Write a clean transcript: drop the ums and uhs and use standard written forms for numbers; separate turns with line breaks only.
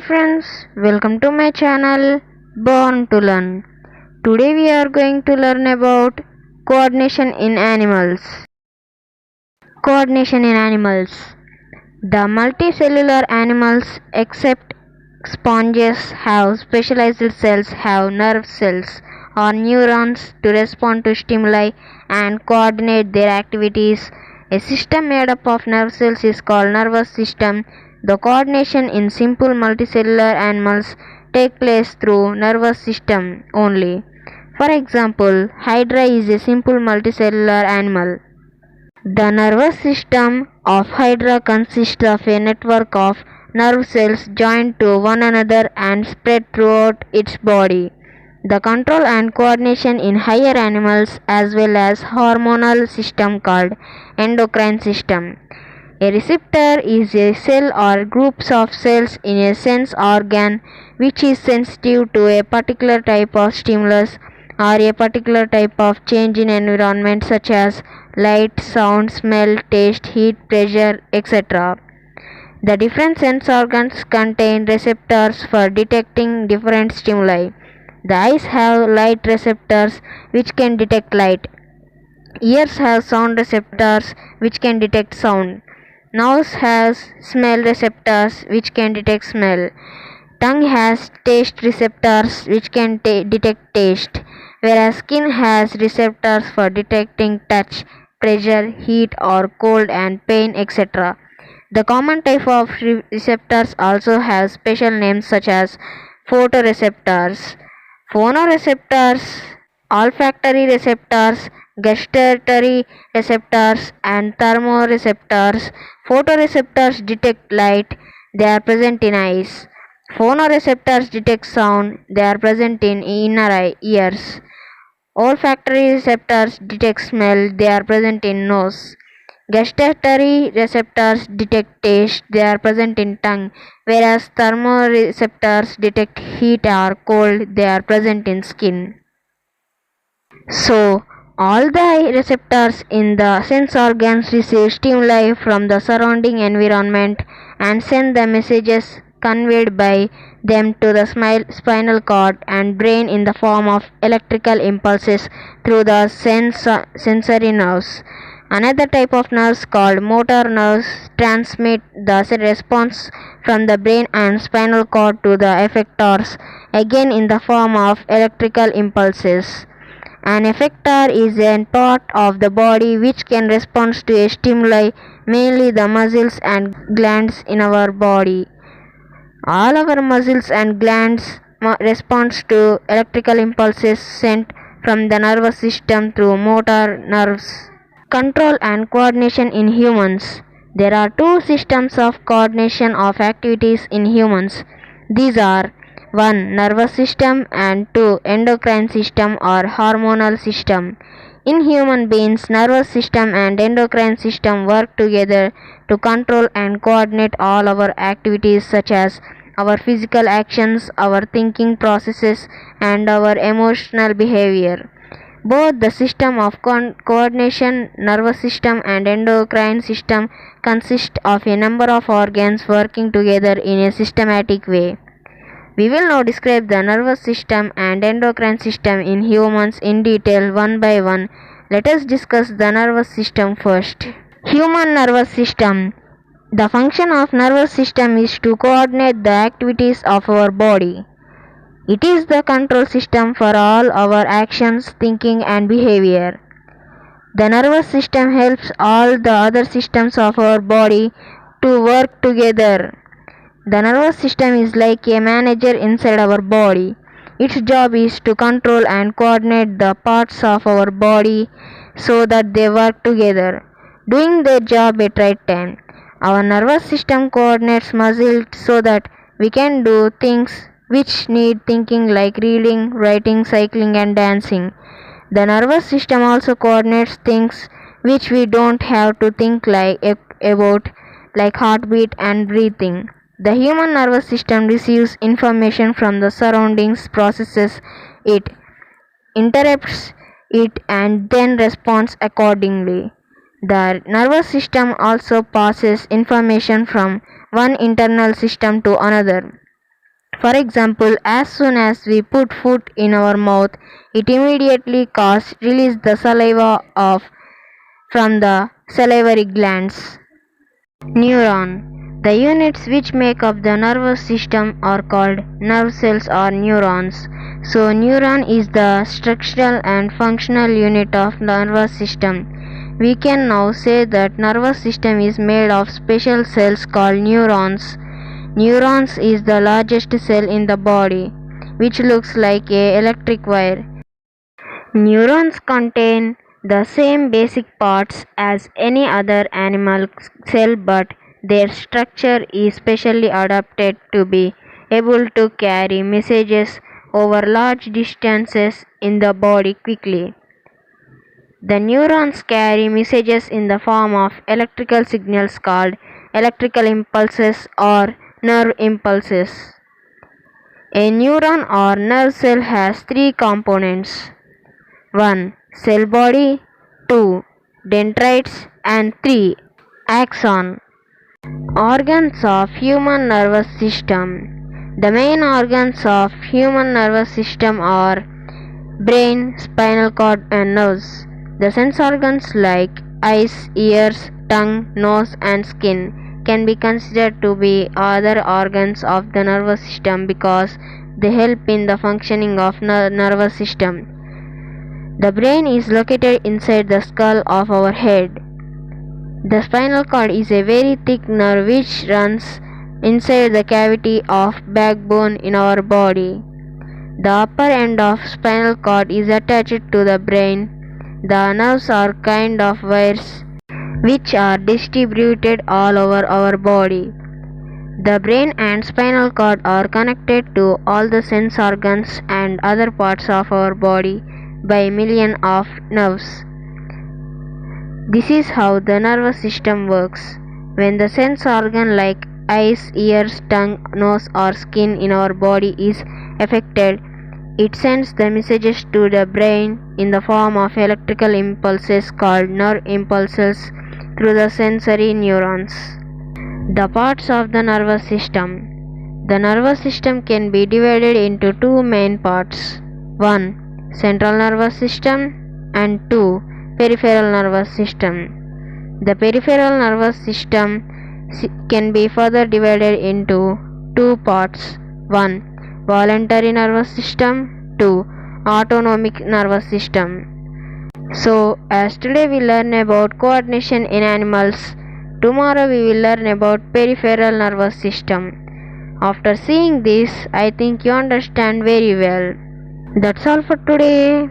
friends, welcome to my channel Born to Learn. Today we are going to learn about coordination in animals. Coordination in animals. The multicellular animals except sponges have specialized cells, have nerve cells or neurons to respond to stimuli and coordinate their activities. A system made up of nerve cells is called nervous system. The coordination in simple multicellular animals take place through nervous system only. For example, Hydra is a simple multicellular animal. The nervous system of Hydra consists of a network of nerve cells joined to one another and spread throughout its body. The control and coordination in higher animals as well as hormonal system called endocrine system. A receptor is a cell or groups of cells in a sense organ which is sensitive to a particular type of stimulus or a particular type of change in environment such as light, sound, smell, taste, heat, pressure, etc. The different sense organs contain receptors for detecting different stimuli. The eyes have light receptors which can detect light. Ears have sound receptors which can detect sound. Nose has smell receptors which can detect smell. Tongue has taste receptors which can detect taste, whereas skin has receptors for detecting touch, pressure, heat or cold and pain, etc. The common type of receptors also have special names such as photoreceptors, phonoreceptors, olfactory receptors, gustatory receptors and thermoreceptors. Photoreceptors detect light, they are present in eyes. Phonoreceptors detect sound, they are present in ears. Olfactory receptors detect smell, they are present in nose. Gustatory receptors detect taste, they are present in tongue, whereas thermoreceptors detect heat or cold, they are present in skin. So, all the receptors in the sense organs receive stimuli from the surrounding environment and send the messages conveyed by them to the spinal cord and brain in the form of electrical impulses through the sensory nerves. Another type of nerves called motor nerves transmit the response from the brain and spinal cord to the effectors, again in the form of electrical impulses. An effector is a part of the body which can respond to a stimuli, mainly the muscles and glands in our body. All our muscles and glands respond to electrical impulses sent from the nervous system through motor nerves. Control and coordination in humans. There are two systems of coordination of activities in humans. These are 1. Nervous system and 2. Endocrine system or hormonal system. In human beings, nervous system and endocrine system work together to control and coordinate all our activities such as our physical actions, our thinking processes and our emotional behavior. Both the system of coordination, nervous system and endocrine system consist of a number of organs working together in a systematic way. We will now describe the nervous system and endocrine system in humans in detail one by one. Let us discuss the nervous system first. Human nervous system. The function of nervous system is to coordinate the activities of our body. It is the control system for all our actions, thinking and behavior. The nervous system helps all the other systems of our body to work together. The nervous system is like a manager inside our body. Its job is to control and coordinate the parts of our body so that they work together, doing their job at right time. Our nervous system coordinates muscles so that we can do things which need thinking like reading, writing, cycling and dancing. The nervous system also coordinates things which we don't have to think about like heartbeat and breathing. The human nervous system receives information from the surroundings, processes it, interprets it and then responds accordingly. The nervous system also passes information from one internal system to another. For example, as soon as we put food in our mouth, it immediately release the saliva from the salivary glands. Neuron. The units which make up the nervous system are called nerve cells or neurons. So neuron is the structural and functional unit of nervous system. We can now say that nervous system is made of special cells called neurons. Neurons is the largest cell in the body, which looks like a electric wire. Neurons contain the same basic parts as any other animal cell, but their structure is specially adapted to be able to carry messages over large distances in the body quickly. The neurons carry messages in the form of electrical signals called electrical impulses or nerve impulses. A neuron or nerve cell has three components: 1. Cell body, 2. Dendrites, and 3. Axon. Organs of human nervous system. The main organs of human nervous system are brain, spinal cord, and nerves. The sense organs like eyes, ears, tongue, nose, and skin can be considered to be other organs of the nervous system because they help in the functioning of nervous system. The brain is located inside the skull of our head. The spinal cord is a very thick nerve which runs inside the cavity of backbone in our body. The upper end of spinal cord is attached to the brain. The nerves are kind of wires which are distributed all over our body. The brain and spinal cord are connected to all the sense organs and other parts of our body by millions of nerves. This is how the nervous system works. When the sense organ like eyes, ears, tongue, nose or skin in our body is affected, it sends the messages to the brain in the form of electrical impulses called nerve impulses through the sensory neurons. The parts of the nervous system. The nervous system can be divided into two main parts. 1. Central nervous system, and 2. Peripheral nervous system. The peripheral nervous system can be further divided into two parts. 1. Voluntary nervous system, 2. Autonomic nervous system. So, as today we learn about coordination in animals, tomorrow we will learn about peripheral nervous system. After seeing this, I think you understand very well. That's all for today.